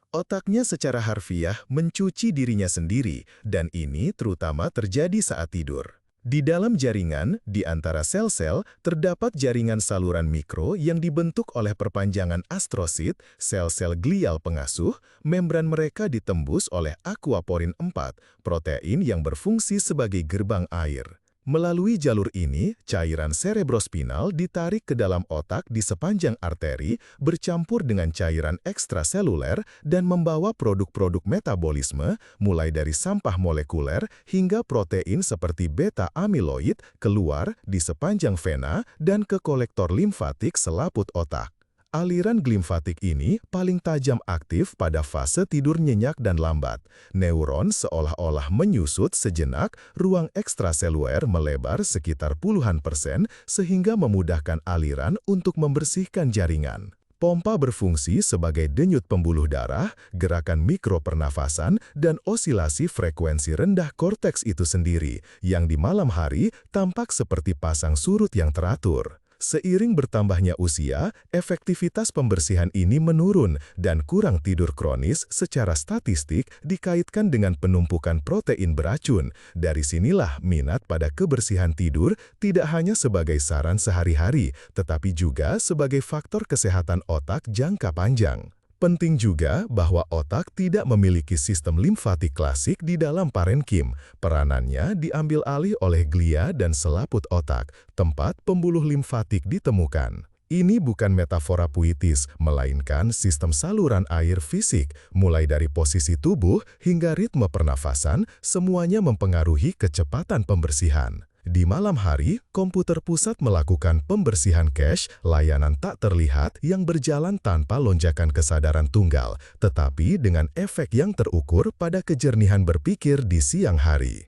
Otaknya secara harfiah mencuci dirinya sendiri, dan ini terutama terjadi saat tidur. Di dalam jaringan, di antara sel-sel, terdapat jaringan saluran mikro yang dibentuk oleh perpanjangan astrosit, sel-sel glial pengasuh, membran mereka ditembus oleh aquaporin 4, protein yang berfungsi sebagai gerbang air. Melalui jalur ini, cairan cerebrospinal ditarik ke dalam otak di sepanjang arteri, bercampur dengan cairan ekstraseluler dan membawa produk-produk metabolisme, mulai dari sampah molekuler hingga protein seperti beta-amiloid, keluar di sepanjang vena dan ke kolektor limfatik selaput otak. Aliran limfatik ini paling tajam aktif pada fase tidur nyenyak dan lambat. Neuron seolah-olah menyusut sejenak, ruang ekstraseluler melebar sekitar puluhan persen sehingga memudahkan aliran untuk membersihkan jaringan. Pompa berfungsi sebagai denyut pembuluh darah, gerakan mikropernafasan, dan osilasi frekuensi rendah korteks itu sendiri, yang di malam hari tampak seperti pasang surut yang teratur. Seiring bertambahnya usia, efektivitas pembersihan ini menurun dan kurang tidur kronis secara statistik dikaitkan dengan penumpukan protein beracun. Dari sinilah minat pada kebersihan tidur tidak hanya sebagai saran sehari-hari, tetapi juga sebagai faktor kesehatan otak jangka panjang. Penting juga bahwa otak tidak memiliki sistem limfatik klasik di dalam parenkim. Peranannya diambil alih oleh glia dan selaput otak, tempat pembuluh limfatik ditemukan. Ini bukan metafora puitis, melainkan sistem saluran air fisik, mulai dari posisi tubuh hingga ritme pernafasan, semuanya mempengaruhi kecepatan pembersihan. Di malam hari, komputer pusat melakukan pembersihan cache, layanan tak terlihat yang berjalan tanpa lonjakan kesadaran tunggal, tetapi dengan efek yang terukur pada kejernihan berpikir di siang hari.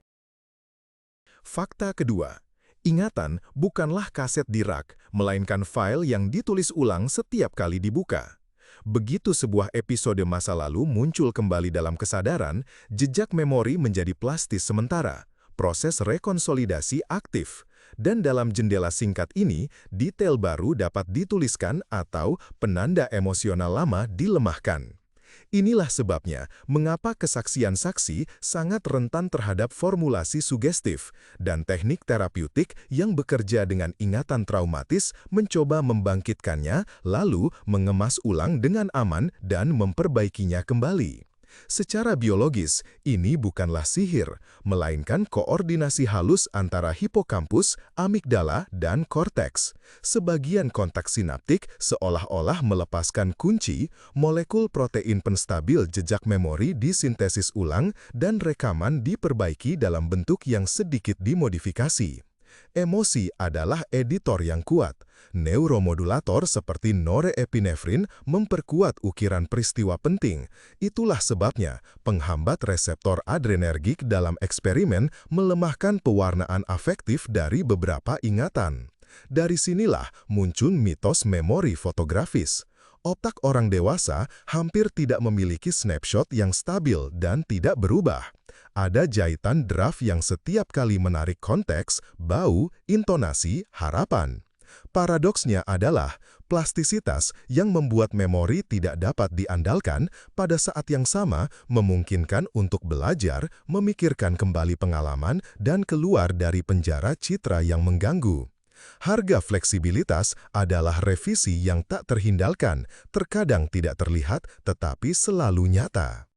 Fakta kedua, ingatan bukanlah kaset di rak, melainkan file yang ditulis ulang setiap kali dibuka. Begitu sebuah episode masa lalu muncul kembali dalam kesadaran, jejak memori menjadi plastis sementara. Proses rekonsolidasi aktif, dan dalam jendela singkat ini, detail baru dapat dituliskan atau penanda emosional lama dilemahkan. Inilah sebabnya mengapa kesaksian saksi sangat rentan terhadap formulasi sugestif, dan teknik terapeutik yang bekerja dengan ingatan traumatis mencoba membangkitkannya, lalu mengemas ulang dengan aman dan memperbaikinya kembali. Secara biologis, ini bukanlah sihir, melainkan koordinasi halus antara hipokampus, amigdala, dan korteks. Sebagian kontak sinaptik seolah-olah melepaskan kunci, molekul protein penstabil jejak memori disintesis ulang, dan rekaman diperbaiki dalam bentuk yang sedikit dimodifikasi. Emosi adalah editor yang kuat. Neuromodulator seperti norepinefrin memperkuat ukiran peristiwa penting. Itulah sebabnya penghambat reseptor adrenergik dalam eksperimen melemahkan pewarnaan afektif dari beberapa ingatan. Dari sinilah muncul mitos memori fotografis. Otak orang dewasa hampir tidak memiliki snapshot yang stabil dan tidak berubah. Ada jahitan draft yang setiap kali menarik konteks, bau, intonasi, harapan. Paradoksnya adalah plastisitas yang membuat memori tidak dapat diandalkan pada saat yang sama memungkinkan untuk belajar, memikirkan kembali pengalaman, dan keluar dari penjara citra yang mengganggu. Harga fleksibilitas adalah revisi yang tak terhindarkan, terkadang tidak terlihat, tetapi selalu nyata.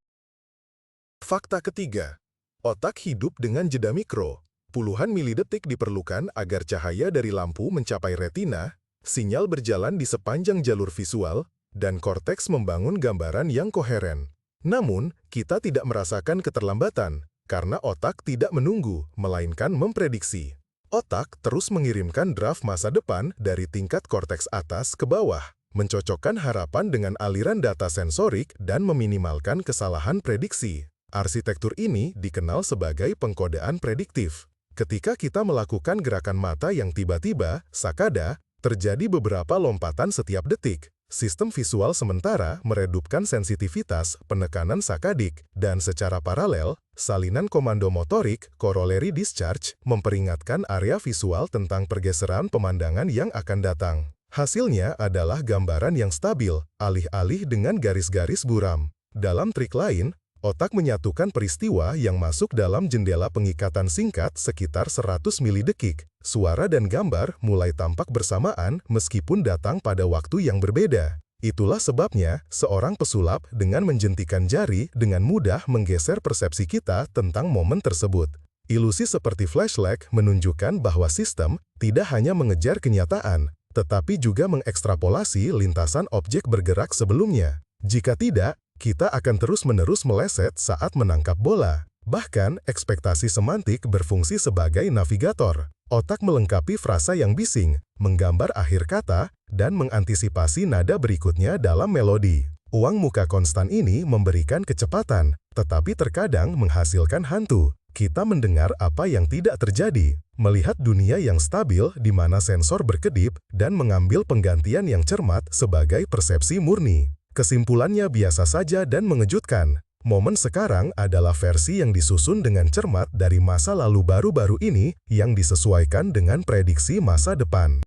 Fakta ketiga, otak hidup dengan jeda mikro. Puluhan milidetik diperlukan agar cahaya dari lampu mencapai retina, sinyal berjalan di sepanjang jalur visual, dan korteks membangun gambaran yang koheren. Namun, kita tidak merasakan keterlambatan, karena otak tidak menunggu, melainkan memprediksi. Otak terus mengirimkan draft masa depan dari tingkat korteks atas ke bawah, mencocokkan harapan dengan aliran data sensorik dan meminimalkan kesalahan prediksi. Arsitektur ini dikenal sebagai pengkodean prediktif. Ketika kita melakukan gerakan mata yang tiba-tiba, sakada, terjadi beberapa lompatan setiap detik. Sistem visual sementara meredupkan sensitivitas penekanan sakadik, dan secara paralel, salinan komando motorik, corollary discharge, memperingatkan area visual tentang pergeseran pemandangan yang akan datang. Hasilnya adalah gambaran yang stabil, alih-alih dengan garis-garis buram. Dalam trik lain, otak menyatukan peristiwa yang masuk dalam jendela pengikatan singkat sekitar 100 milidetik. Suara dan gambar mulai tampak bersamaan meskipun datang pada waktu yang berbeda. Itulah sebabnya seorang pesulap dengan menjentikan jari dengan mudah menggeser persepsi kita tentang momen tersebut. Ilusi seperti flashlight menunjukkan bahwa sistem tidak hanya mengejar kenyataan, tetapi juga mengekstrapolasi lintasan objek bergerak sebelumnya. Jika tidak, kita akan terus-menerus meleset saat menangkap bola. Bahkan, ekspektasi semantik berfungsi sebagai navigator. Otak melengkapi frasa yang bising, menggambar akhir kata, dan mengantisipasi nada berikutnya dalam melodi. Uang muka konstan ini memberikan kecepatan, tetapi terkadang menghasilkan hantu. Kita mendengar apa yang tidak terjadi, melihat dunia yang stabil di mana sensor berkedip, dan mengambil penggantian yang cermat sebagai persepsi murni. Kesimpulannya biasa saja dan mengejutkan. Momen sekarang adalah versi yang disusun dengan cermat dari masa lalu baru-baru ini yang disesuaikan dengan prediksi masa depan.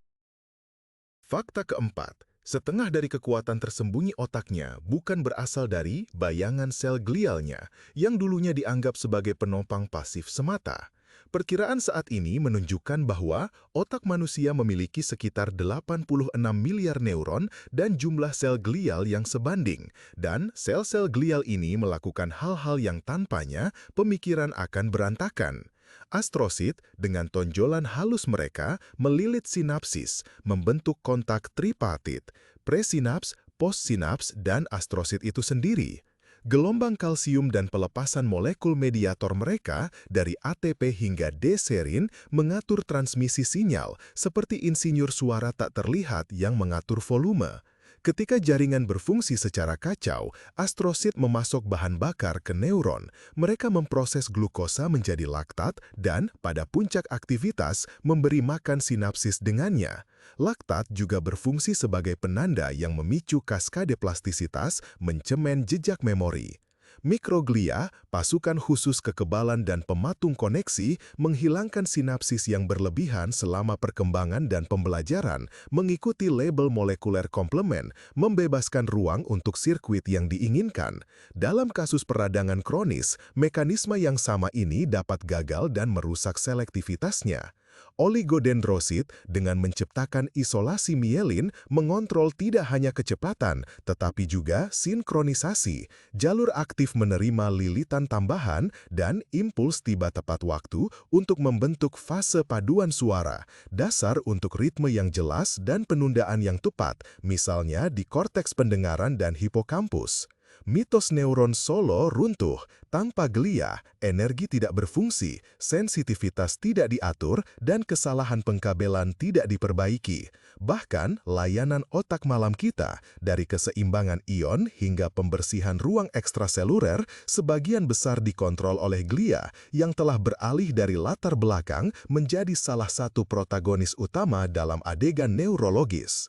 Fakta keempat, setengah dari kekuatan tersembunyi otaknya bukan berasal dari bayangan sel glialnya yang dulunya dianggap sebagai penopang pasif semata. Perkiraan saat ini menunjukkan bahwa otak manusia memiliki sekitar 86 miliar neuron dan jumlah sel glial yang sebanding, dan sel-sel glial ini melakukan hal-hal yang tanpanya pemikiran akan berantakan. Astrosit dengan tonjolan halus mereka melilit sinapsis, membentuk kontak tripartit, presinaps, postsinaps, dan astrosit itu sendiri. Gelombang kalsium dan pelepasan molekul mediator mereka dari ATP hingga D-serin mengatur transmisi sinyal seperti insinyur suara tak terlihat yang mengatur volume. Ketika jaringan berfungsi secara kacau, astrosit memasok bahan bakar ke neuron. Mereka memproses glukosa menjadi laktat dan, pada puncak aktivitas, memberi makan sinapsis dengannya. Laktat juga berfungsi sebagai penanda yang memicu kaskade plastisitas, mencemen jejak memori. Mikroglia, pasukan khusus kekebalan dan pematung koneksi, menghilangkan sinapsis yang berlebihan selama perkembangan dan pembelajaran, mengikuti label molekuler komplement, membebaskan ruang untuk sirkuit yang diinginkan. Dalam kasus peradangan kronis, mekanisme yang sama ini dapat gagal dan merusak selektivitasnya. Oligodendrosit dengan menciptakan isolasi mielin mengontrol tidak hanya kecepatan, tetapi juga sinkronisasi. Jalur aktif menerima lilitan tambahan dan impuls tiba tepat waktu untuk membentuk fase paduan suara, dasar untuk ritme yang jelas dan penundaan yang tepat, misalnya di korteks pendengaran dan hipokampus. Mitos neuron solo runtuh, tanpa glia, energi tidak berfungsi, sensitivitas tidak diatur, dan kesalahan pengkabelan tidak diperbaiki. Bahkan, layanan otak malam kita, dari keseimbangan ion hingga pembersihan ruang ekstraseluler, sebagian besar dikontrol oleh glia yang telah beralih dari latar belakang menjadi salah satu protagonis utama dalam adegan neurologis.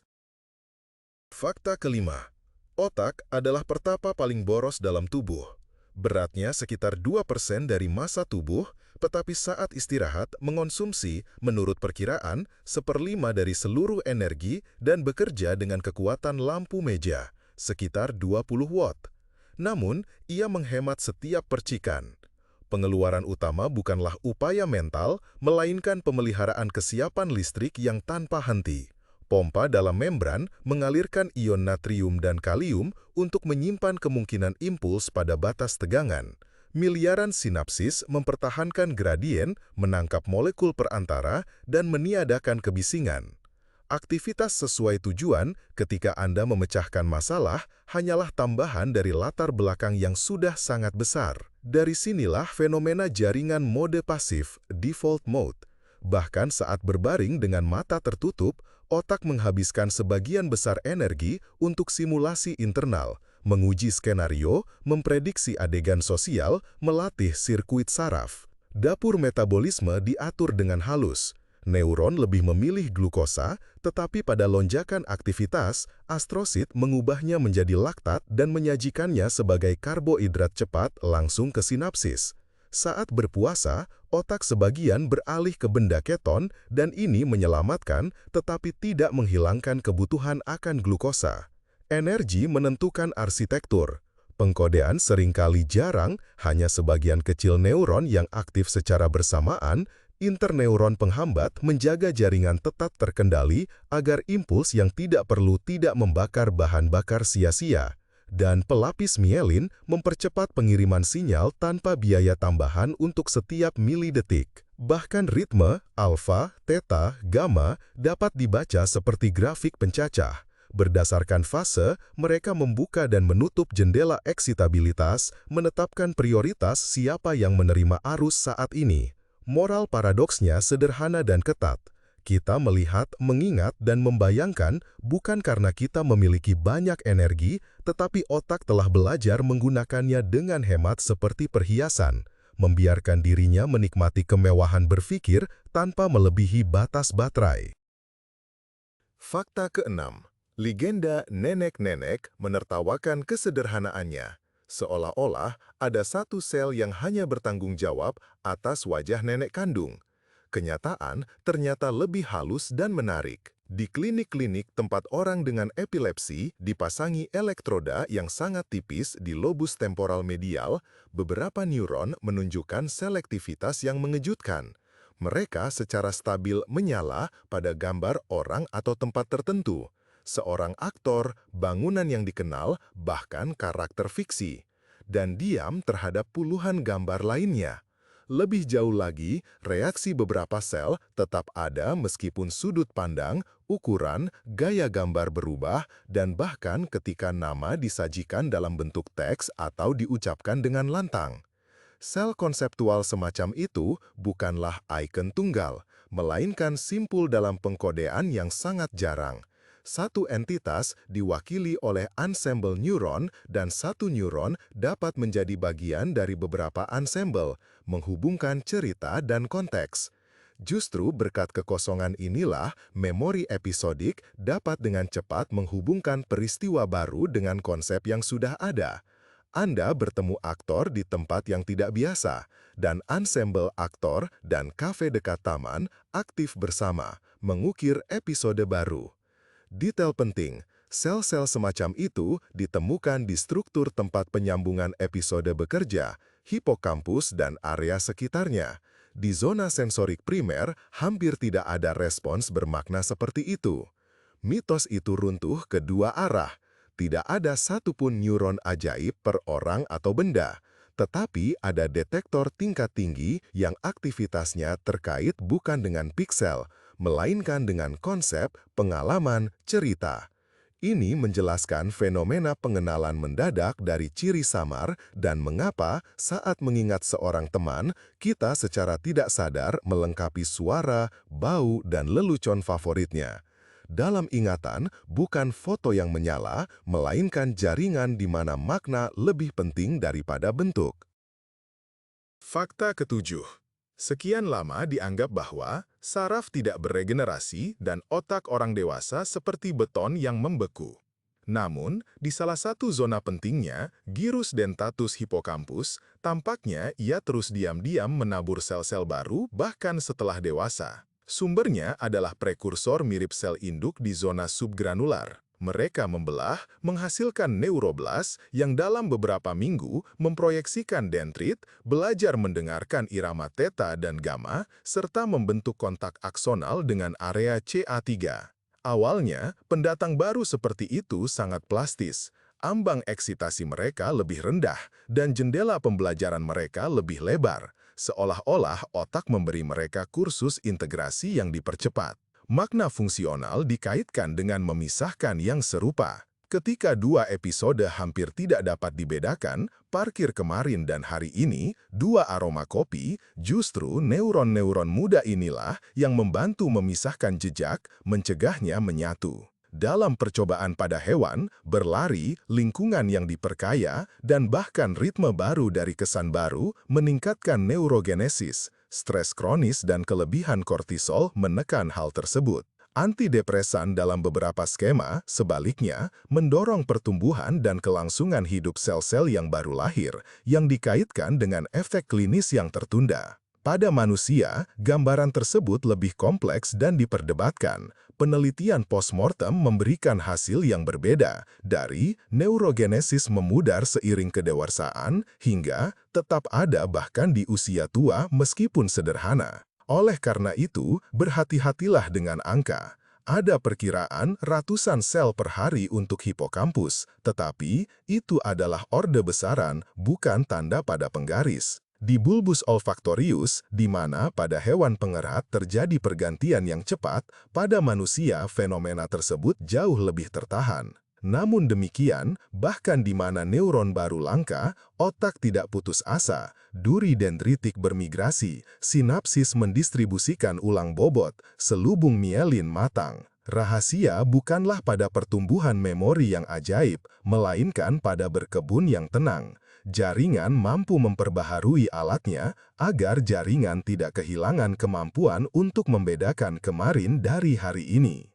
Fakta kelima. Otak adalah pertapa paling boros dalam tubuh. Beratnya sekitar 2% dari massa tubuh, tetapi saat istirahat mengonsumsi, menurut perkiraan, 1/5 dari seluruh energi dan bekerja dengan kekuatan lampu meja, sekitar 20 watt. Namun, ia menghemat setiap percikan. Pengeluaran utama bukanlah upaya mental, melainkan pemeliharaan kesiapan listrik yang tanpa henti. Pompa dalam membran mengalirkan ion natrium dan kalium untuk menyimpan kemungkinan impuls pada batas tegangan. Miliaran sinapsis mempertahankan gradien, menangkap molekul perantara, dan meniadakan kebisingan. Aktivitas sesuai tujuan ketika Anda memecahkan masalah hanyalah tambahan dari latar belakang yang sudah sangat besar. Dari sinilah fenomena jaringan mode pasif, default mode. Bahkan saat berbaring dengan mata tertutup, otak menghabiskan sebagian besar energi untuk simulasi internal, menguji skenario, memprediksi adegan sosial, melatih sirkuit saraf. Dapur metabolisme diatur dengan halus. Neuron lebih memilih glukosa, tetapi pada lonjakan aktivitas, astrosit mengubahnya menjadi laktat dan menyajikannya sebagai karbohidrat cepat langsung ke sinapsis. Saat berpuasa, otak sebagian beralih ke benda keton dan ini menyelamatkan tetapi tidak menghilangkan kebutuhan akan glukosa. Energi menentukan arsitektur. Pengkodean seringkali jarang, hanya sebagian kecil neuron yang aktif secara bersamaan. Interneuron penghambat menjaga jaringan tetap terkendali agar impuls yang tidak perlu tidak membakar bahan bakar sia-sia. Dan pelapis mielin mempercepat pengiriman sinyal tanpa biaya tambahan untuk setiap milidetik. Bahkan ritme, alfa, theta, gamma dapat dibaca seperti grafik pencacah. Berdasarkan fase, mereka membuka dan menutup jendela eksitabilitas, menetapkan prioritas siapa yang menerima arus saat ini. Moral paradoksnya sederhana dan ketat. Kita melihat, mengingat, dan membayangkan bukan karena kita memiliki banyak energi, tetapi otak telah belajar menggunakannya dengan hemat seperti perhiasan, membiarkan dirinya menikmati kemewahan berpikir tanpa melebihi batas baterai. Fakta keenam. Legenda nenek-nenek menertawakan kesederhanaannya, seolah-olah ada satu sel yang hanya bertanggung jawab atas wajah nenek kandung. Kenyataan ternyata lebih halus dan menarik. Di klinik-klinik tempat orang dengan epilepsi dipasangi elektroda yang sangat tipis di lobus temporal medial, beberapa neuron menunjukkan selektivitas yang mengejutkan. Mereka secara stabil menyala pada gambar orang atau tempat tertentu. Seorang aktor, bangunan yang dikenal, bahkan karakter fiksi, dan diam terhadap puluhan gambar lainnya. Lebih jauh lagi, reaksi beberapa sel tetap ada meskipun sudut pandang, ukuran, gaya gambar berubah, dan bahkan ketika nama disajikan dalam bentuk teks atau diucapkan dengan lantang. Sel konseptual semacam itu bukanlah ikon tunggal, melainkan simpul dalam pengkodean yang sangat jarang. Satu entitas diwakili oleh ensemble neuron dan satu neuron dapat menjadi bagian dari beberapa ensemble, menghubungkan cerita dan konteks. Justru berkat kekosongan inilah, memori episodik dapat dengan cepat menghubungkan peristiwa baru dengan konsep yang sudah ada. Anda bertemu aktor di tempat yang tidak biasa, dan ensemble aktor dan kafe dekat taman aktif bersama, mengukir episode baru. Detail penting, sel-sel semacam itu ditemukan di struktur tempat penyambungan episode bekerja, hipokampus dan area sekitarnya. Di zona sensorik primer, hampir tidak ada respons bermakna seperti itu. Mitos itu runtuh ke dua arah. Tidak ada satupun neuron ajaib per orang atau benda, tetapi ada detektor tingkat tinggi yang aktivitasnya terkait bukan dengan piksel, melainkan dengan konsep, pengalaman, cerita. Ini menjelaskan fenomena pengenalan mendadak dari ciri samar dan mengapa saat mengingat seorang teman, kita secara tidak sadar melengkapi suara, bau, dan lelucon favoritnya. Dalam ingatan, bukan foto yang menyala, melainkan jaringan di mana makna lebih penting daripada bentuk. Fakta ketujuh. Sekian lama dianggap bahwa saraf tidak beregenerasi dan otak orang dewasa seperti beton yang membeku. Namun, di salah satu zona pentingnya, gyrus dentatus hippocampus, tampaknya ia terus diam-diam menabur sel-sel baru bahkan setelah dewasa. Sumbernya adalah prekursor mirip sel induk di zona subgranular. Mereka membelah, menghasilkan neuroblas yang dalam beberapa minggu memproyeksikan dendrit, belajar mendengarkan irama theta dan gamma, serta membentuk kontak aksonal dengan area CA3. Awalnya, pendatang baru seperti itu sangat plastis. Ambang eksitasi mereka lebih rendah, dan jendela pembelajaran mereka lebih lebar, seolah-olah otak memberi mereka kursus integrasi yang dipercepat. Makna fungsional dikaitkan dengan memisahkan yang serupa. Ketika dua episode hampir tidak dapat dibedakan, parkir kemarin dan hari ini, dua aroma kopi, justru neuron-neuron muda inilah yang membantu memisahkan jejak, mencegahnya menyatu. Dalam percobaan pada hewan, berlari, lingkungan yang diperkaya, dan bahkan ritme baru dari kesan baru meningkatkan neurogenesis. Stres kronis dan kelebihan kortisol menekan hal tersebut. Antidepresan dalam beberapa skema, sebaliknya, mendorong pertumbuhan dan kelangsungan hidup sel-sel yang baru lahir, yang dikaitkan dengan efek klinis yang tertunda. Pada manusia, gambaran tersebut lebih kompleks dan diperdebatkan. Penelitian postmortem memberikan hasil yang berbeda, dari neurogenesis memudar seiring kedewasaan hingga tetap ada bahkan di usia tua meskipun sederhana. Oleh karena itu, berhati-hatilah dengan angka. Ada perkiraan ratusan sel per hari untuk hipokampus, tetapi itu adalah orde besaran, bukan tanda pada penggaris. Di bulbus olfaktorius, di mana pada hewan pengerat terjadi pergantian yang cepat, pada manusia fenomena tersebut jauh lebih tertahan. Namun demikian, bahkan di mana neuron baru langka, otak tidak putus asa, duri dendritik bermigrasi, sinapsis mendistribusikan ulang bobot, selubung mielin matang. Rahasia bukanlah pada pertumbuhan memori yang ajaib, melainkan pada berkebun yang tenang. Jaringan mampu memperbaharui alatnya agar jaringan tidak kehilangan kemampuan untuk membedakan kemarin dari hari ini.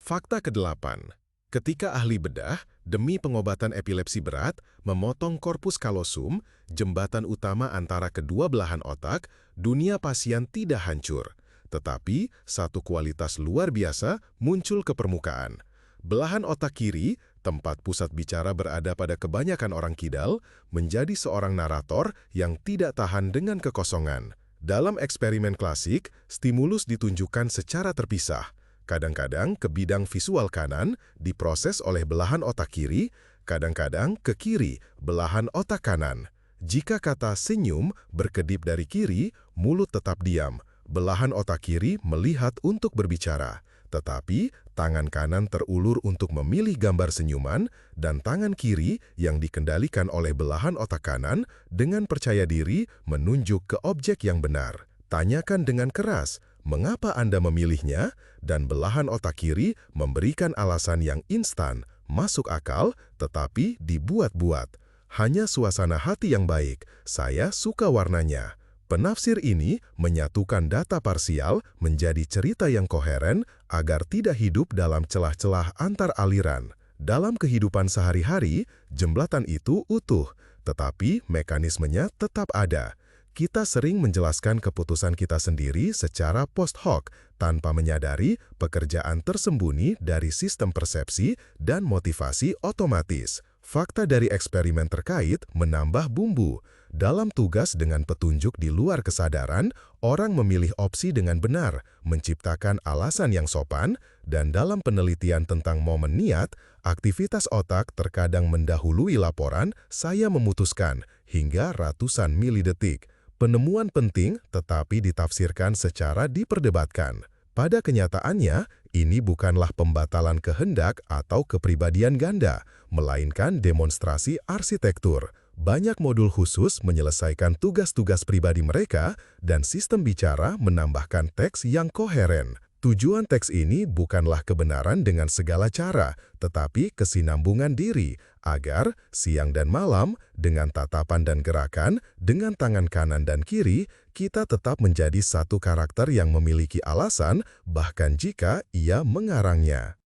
Fakta ke-8. Ketika ahli bedah, demi pengobatan epilepsi berat, memotong korpus kalosum, jembatan utama antara kedua belahan otak, dunia pasien tidak hancur. Tetapi, satu kualitas luar biasa muncul ke permukaan. Belahan otak kiri, tempat pusat bicara berada pada kebanyakan orang kidal, menjadi seorang narator yang tidak tahan dengan kekosongan. Dalam eksperimen klasik, stimulus ditunjukkan secara terpisah. Kadang-kadang ke bidang visual kanan diproses oleh belahan otak kiri, kadang-kadang ke kiri belahan otak kanan. Jika kata senyum berkedip dari kiri, mulut tetap diam. Belahan otak kiri melihat untuk berbicara. Tetapi, tangan kanan terulur untuk memilih gambar senyuman, dan tangan kiri yang dikendalikan oleh belahan otak kanan dengan percaya diri menunjuk ke objek yang benar. Tanyakan dengan keras, mengapa Anda memilihnya? Dan belahan otak kiri memberikan alasan yang instan, masuk akal, tetapi dibuat-buat. Hanya suasana hati yang baik, saya suka warnanya. Penafsir ini menyatukan data parsial menjadi cerita yang koheren agar tidak hidup dalam celah-celah antar aliran. Dalam kehidupan sehari-hari, jembatan itu utuh, tetapi mekanismenya tetap ada. Kita sering menjelaskan keputusan kita sendiri secara post hoc, tanpa menyadari pekerjaan tersembunyi dari sistem persepsi dan motivasi otomatis. Fakta dari eksperimen terkait menambah bumbu. Dalam tugas dengan petunjuk di luar kesadaran, orang memilih opsi dengan benar, menciptakan alasan yang sopan, dan dalam penelitian tentang momen niat, aktivitas otak terkadang mendahului laporan "saya memutuskan" hingga ratusan milidetik. Penemuan penting tetapi ditafsirkan secara diperdebatkan. Pada kenyataannya, ini bukanlah pembatalan kehendak atau kepribadian ganda, melainkan demonstrasi arsitektur. Banyak modul khusus menyelesaikan tugas-tugas pribadi mereka, dan sistem bicara menambahkan teks yang koheren. Tujuan teks ini bukanlah kebenaran dengan segala cara, tetapi kesinambungan diri, agar siang dan malam, dengan tatapan dan gerakan, dengan tangan kanan dan kiri, kita tetap menjadi satu karakter yang memiliki alasan, bahkan jika ia mengarangnya.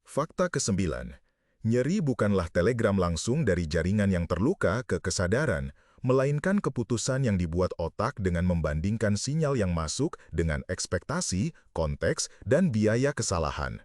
Fakta ke-9. Nyeri bukanlah telegram langsung dari jaringan yang terluka ke kesadaran, melainkan keputusan yang dibuat otak dengan membandingkan sinyal yang masuk dengan ekspektasi, konteks, dan biaya kesalahan.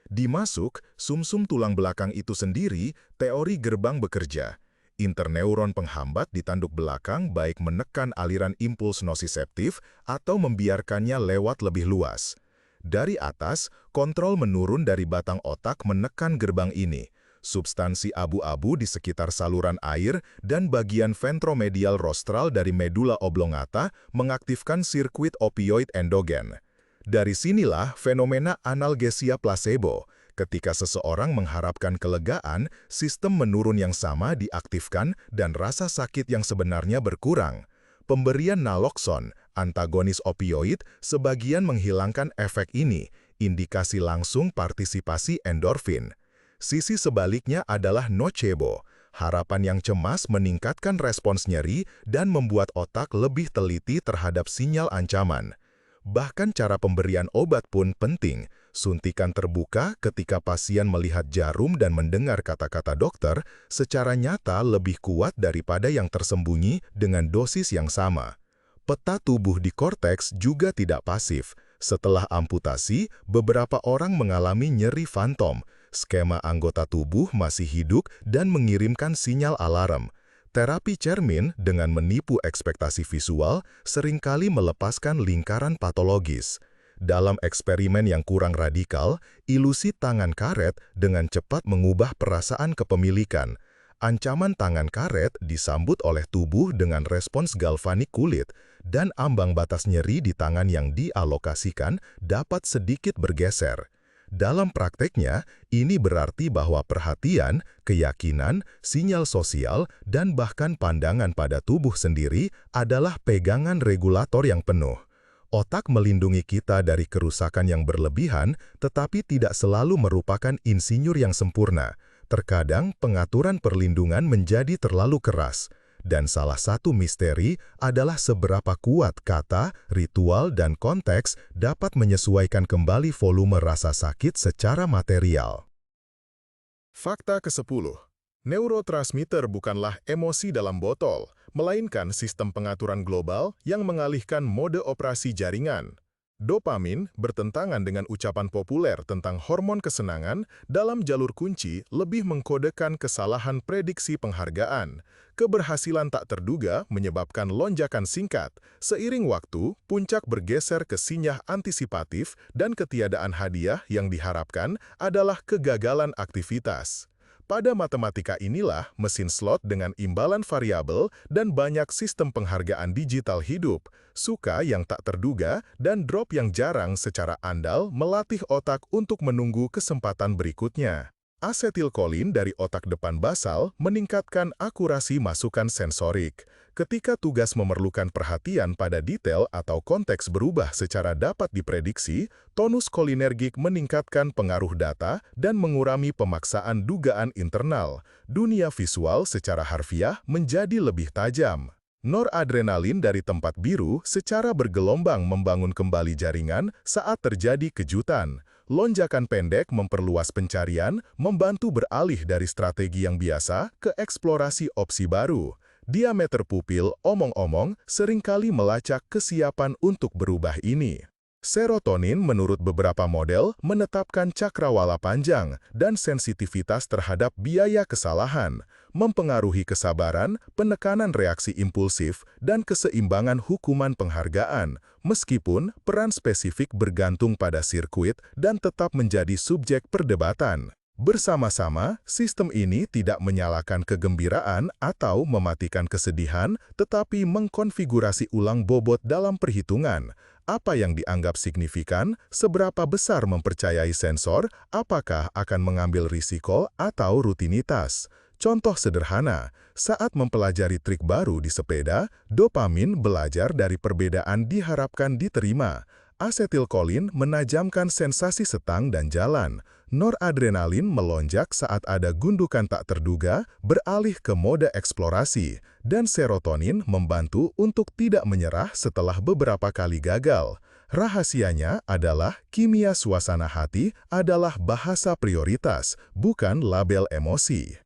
Di masuk, sumsum tulang belakang itu sendiri, teori gerbang bekerja. Interneuron penghambat di tanduk belakang baik menekan aliran impuls nosiseptif atau membiarkannya lewat lebih luas. Dari atas, kontrol menurun dari batang otak menekan gerbang ini. Substansi abu-abu di sekitar saluran air dan bagian ventromedial rostral dari medula oblongata mengaktifkan sirkuit opioid endogen. Dari sinilah fenomena analgesia placebo. Ketika seseorang mengharapkan kelegaan, sistem menurun yang sama diaktifkan dan rasa sakit yang sebenarnya berkurang. Pemberian naloxon, antagonis opioid, sebagian menghilangkan efek ini, indikasi langsung partisipasi endorfin. Sisi sebaliknya adalah nocebo. Harapan yang cemas meningkatkan respons nyeri dan membuat otak lebih teliti terhadap sinyal ancaman. Bahkan cara pemberian obat pun penting. Suntikan terbuka ketika pasien melihat jarum dan mendengar kata-kata dokter secara nyata lebih kuat daripada yang tersembunyi dengan dosis yang sama. Peta tubuh di korteks juga tidak pasif. Setelah amputasi, beberapa orang mengalami nyeri fantom. Skema anggota tubuh masih hidup dan mengirimkan sinyal alarm. Terapi cermin dengan menipu ekspektasi visual seringkali melepaskan lingkaran patologis. Dalam eksperimen yang kurang radikal, ilusi tangan karet dengan cepat mengubah perasaan kepemilikan. Ancaman tangan karet disambut oleh tubuh dengan respons galvanik kulit, dan ambang batas nyeri di tangan yang dialokasikan dapat sedikit bergeser. Dalam prakteknya, ini berarti bahwa perhatian, keyakinan, sinyal sosial, dan bahkan pandangan pada tubuh sendiri adalah pegangan regulator yang penuh. Otak melindungi kita dari kerusakan yang berlebihan, tetapi tidak selalu merupakan insinyur yang sempurna. Terkadang pengaturan perlindungan menjadi terlalu keras. Dan salah satu misteri adalah seberapa kuat kata, ritual, dan konteks dapat menyesuaikan kembali volume rasa sakit secara material. Fakta ke-10. Neurotransmitter bukanlah emosi dalam botol, melainkan sistem pengaturan global yang mengalihkan mode operasi jaringan. Dopamin bertentangan dengan ucapan populer tentang hormon kesenangan dalam jalur kunci lebih mengkodekan kesalahan prediksi penghargaan. Keberhasilan tak terduga menyebabkan lonjakan singkat. Seiring waktu, puncak bergeser ke sinyah antisipatif dan ketiadaan hadiah yang diharapkan adalah kegagalan aktivitas. Pada matematika inilah mesin slot dengan imbalan variabel dan banyak sistem penghargaan digital hidup, suka yang tak terduga, dan drop yang jarang secara andal melatih otak untuk menunggu kesempatan berikutnya. Asetilkolin dari otak depan basal meningkatkan akurasi masukan sensorik. Ketika tugas memerlukan perhatian pada detail atau konteks berubah secara dapat diprediksi, tonus kolinergik meningkatkan pengaruh data dan mengurangi pemaksaan dugaan internal. Dunia visual secara harfiah menjadi lebih tajam. Noradrenalin dari tempat biru secara bergelombang membangun kembali jaringan saat terjadi kejutan. Lonjakan pendek memperluas pencarian, membantu beralih dari strategi yang biasa ke eksplorasi opsi baru. Diameter pupil, omong-omong, seringkali melacak kesiapan untuk berubah ini. Serotonin menurut beberapa model menetapkan cakrawala panjang dan sensitivitas terhadap biaya kesalahan, mempengaruhi kesabaran, penekanan reaksi impulsif, dan keseimbangan hukuman penghargaan, meskipun peran spesifik bergantung pada sirkuit dan tetap menjadi subjek perdebatan. Bersama-sama, sistem ini tidak menyalakan kegembiraan atau mematikan kesedihan, tetapi mengkonfigurasi ulang bobot dalam perhitungan. Apa yang dianggap signifikan, seberapa besar mempercayai sensor, apakah akan mengambil risiko atau rutinitas. Contoh sederhana, saat mempelajari trik baru di sepeda, dopamin belajar dari perbedaan diharapkan diterima. Asetilkolin menajamkan sensasi setang dan jalan. Noradrenalin melonjak saat ada gundukan tak terduga, beralih ke mode eksplorasi, dan serotonin membantu untuk tidak menyerah setelah beberapa kali gagal. Rahasianya adalah kimia suasana hati adalah bahasa prioritas, bukan label emosi.